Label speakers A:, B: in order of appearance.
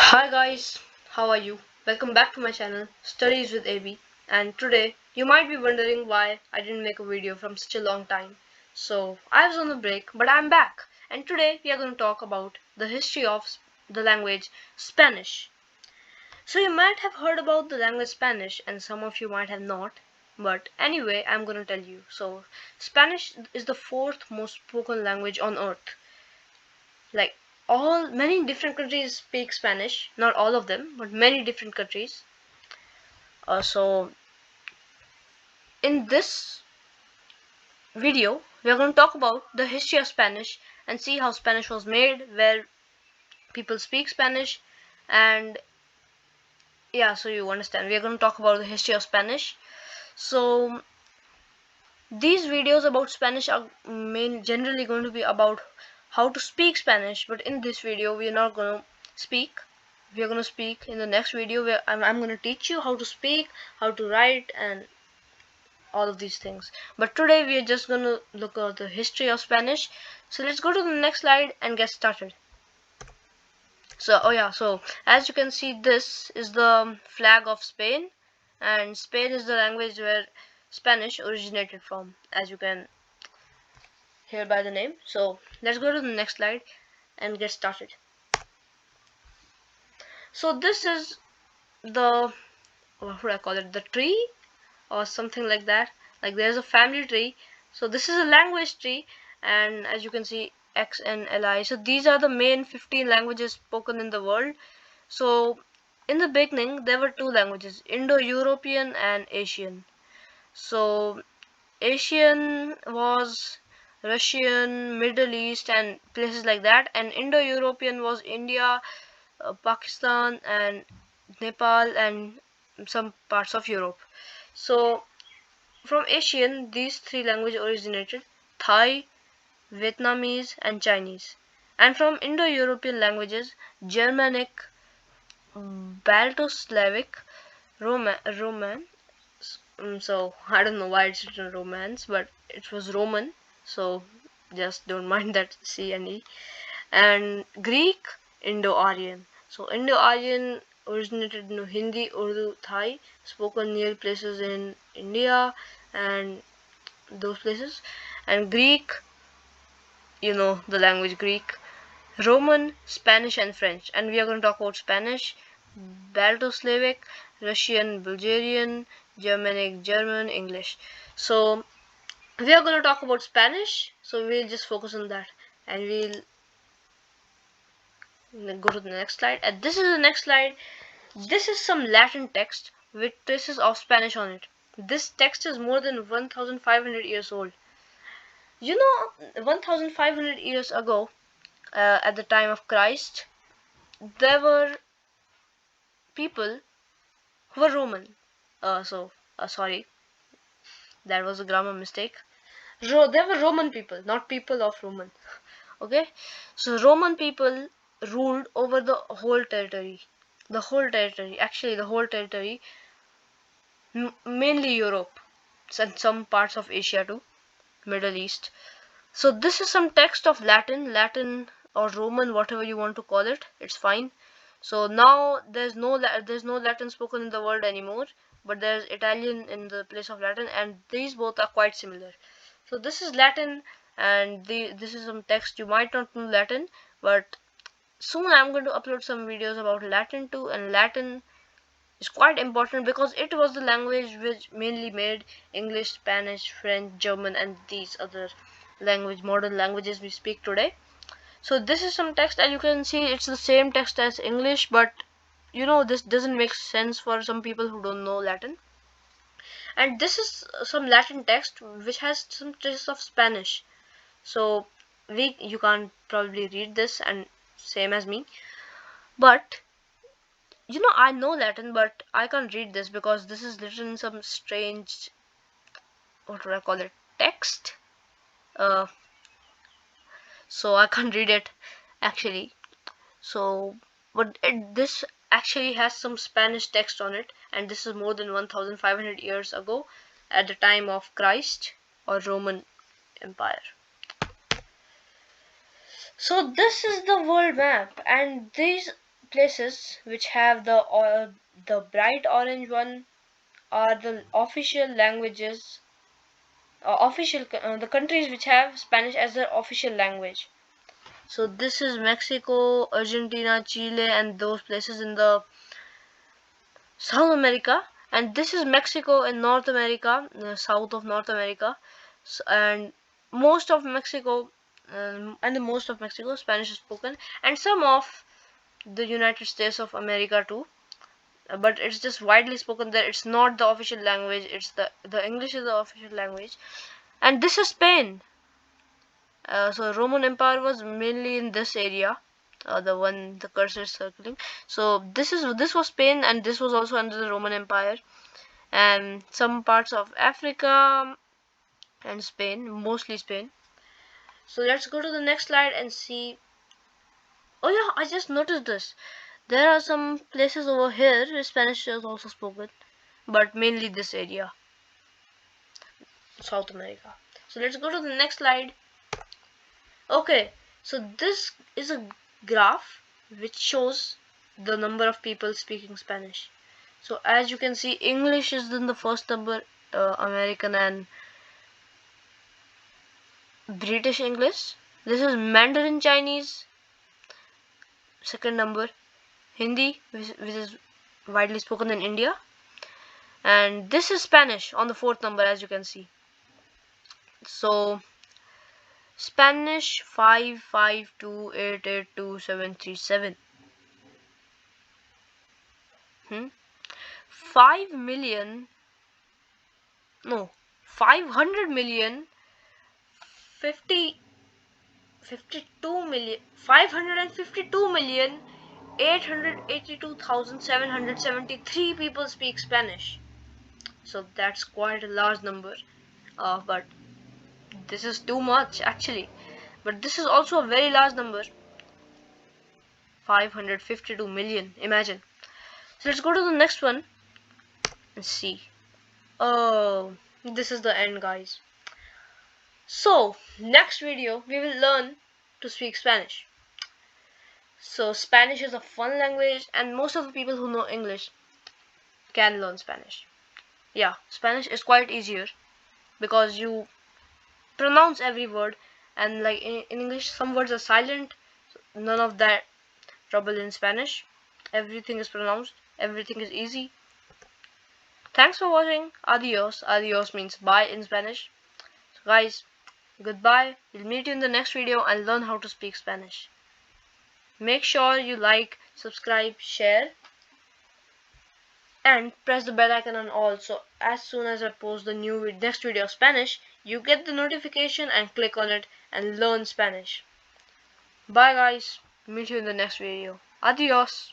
A: Hi guys, how are you? Welcome back to my channel Studies with AB, and today you might be wondering why I didn't make a video from such a long time. So I was on a break, but I'm back, and today we are going to talk about the history of the language Spanish. So you might have heard about the language Spanish and some of you might have not, but anyway I'm going to tell you. So Spanish is the fourth most spoken language on earth. Like all many different countries speak Spanish, not all of them, but many different countries. So in this video we are going to talk about the history of Spanish and see how Spanish was made, where people speak Spanish, and yeah, so you understand we are going to talk about the history of Spanish. So these videos about Spanish are generally going to be about how to speak Spanish, but in this video we are not going to speak. We are going to speak in the next video where I'm going to teach you how to speak, how to write, and all of these things. But today we are just going to look at the history of Spanish. So let's go to the next slide and get started. So so as you can see, this is the flag of Spain, and Spain is the language where Spanish originated from, as you can hear by the name. So let's go to the next slide and get started. So this is the, what would I call it, the tree or something like that. Like there's a family tree, so this is a language tree, and as you can see, X and Li, so these are the main 15 languages spoken in the world. So in the beginning there were two languages, Indo-European and Asian. So Asian was Russian, Middle East, and places like that, and Indo-European was India, Pakistan, and Nepal, and some parts of Europe. So from Asian, these three languages originated: Thai, Vietnamese, and Chinese. And from Indo-European languages, Germanic, Balto-Slavic, Roman. So I don't know why it's written Romance, but it was Roman. So just don't mind that C and E. And Greek, Indo-Aryan. So Indo-Aryan originated in Hindi, Urdu, Thai, spoken near places in India and those places. And Greek, you know the language Greek, Roman, Spanish, and French. And we are going to talk about Spanish, Balto-Slavic, Russian, Bulgarian, Germanic, German, English. So we are going to talk about Spanish, so we'll just focus on that, and we'll go to the next slide. And this is the next slide. This is some Latin text with traces of Spanish on it. This text is more than 1500 years old. You know, 1500 years ago, at the time of Christ, there were people who were Roman. Sorry, that was a grammar mistake. There were Roman people, not people of Roman. Okay, so Roman people ruled over the whole territory. Actually, the whole territory, mainly Europe, and some parts of Asia too, Middle East. So this is some text of Latin or Roman, whatever you want to call it. It's fine. So now there's no Latin spoken in the world anymore, but there's Italian in the place of Latin, and these both are quite similar. So this is Latin, and this is some text. You might not know Latin, but soon I'm going to upload some videos about Latin too, and Latin is quite important because it was the language which mainly made English, Spanish, French, German, and these other modern languages we speak today. So this is some text, and you can see it's the same text as English, but you know this doesn't make sense for some people who don't know Latin. And this is some Latin text which has some traces of Spanish. So we you can't probably read this, and same as me, but you know I know Latin, but I can't read this because this is written in some strange, what would I call it, text. uh so I can't read it actually. So but this actually has some Spanish text on it, and this is more than 1500 years ago, at the time of Christ or Roman Empire. So this is the world map, and these places which have the bright orange one are the official languages, the countries which have Spanish as their official language. So this is Mexico, Argentina, Chile, and those places in the South America. And this is Mexico in North America, south of North America. And most of Mexico, and the most of Mexico, Spanish is spoken, and some of the United States of America too. But it's just widely spoken there. It's not the official language. It's the English is the official language. And this is Spain. So Roman Empire was mainly in this area, the one the cursor is circling. So this was Spain, and this was also under the Roman Empire, and some parts of Africa and Spain, mostly Spain. So let's go to the next slide and see. Oh yeah, I just noticed this. There are some places over here where Spanish is also spoken, but mainly this area, South America. So let's go to the next slide. Okay, so this is a graph which shows the number of people speaking Spanish. So as you can see, English is in the first number, American and British English. This is Mandarin Chinese, second number. Hindi, which is widely spoken in India. And this is Spanish on the fourth number, as you can see. So Spanish 552882737. 5 million, no, 500 million 50 52 million 552,882,773 people speak Spanish. So that's quite a large number, but this is too much actually. But this is also a very large number, 552 million, imagine. So let's go to the next one and see. Oh, this is the end, guys. So next video we will learn to speak Spanish. So Spanish is a fun language, and most of the people who know English can learn Spanish. Yeah, Spanish is quite easier because you pronounce every word, and like in English some words are silent. So none of that trouble in Spanish. Everything is pronounced, everything is easy. Thanks for watching. Adios. Adios means bye in Spanish. So guys, goodbye. We'll meet you in the next video and learn how to speak Spanish. Make sure you like, subscribe, share, and press the bell icon on all, so as soon as I post the next video of Spanish, you get the notification and click on it and learn Spanish. Bye guys, meet you in the next video. Adios.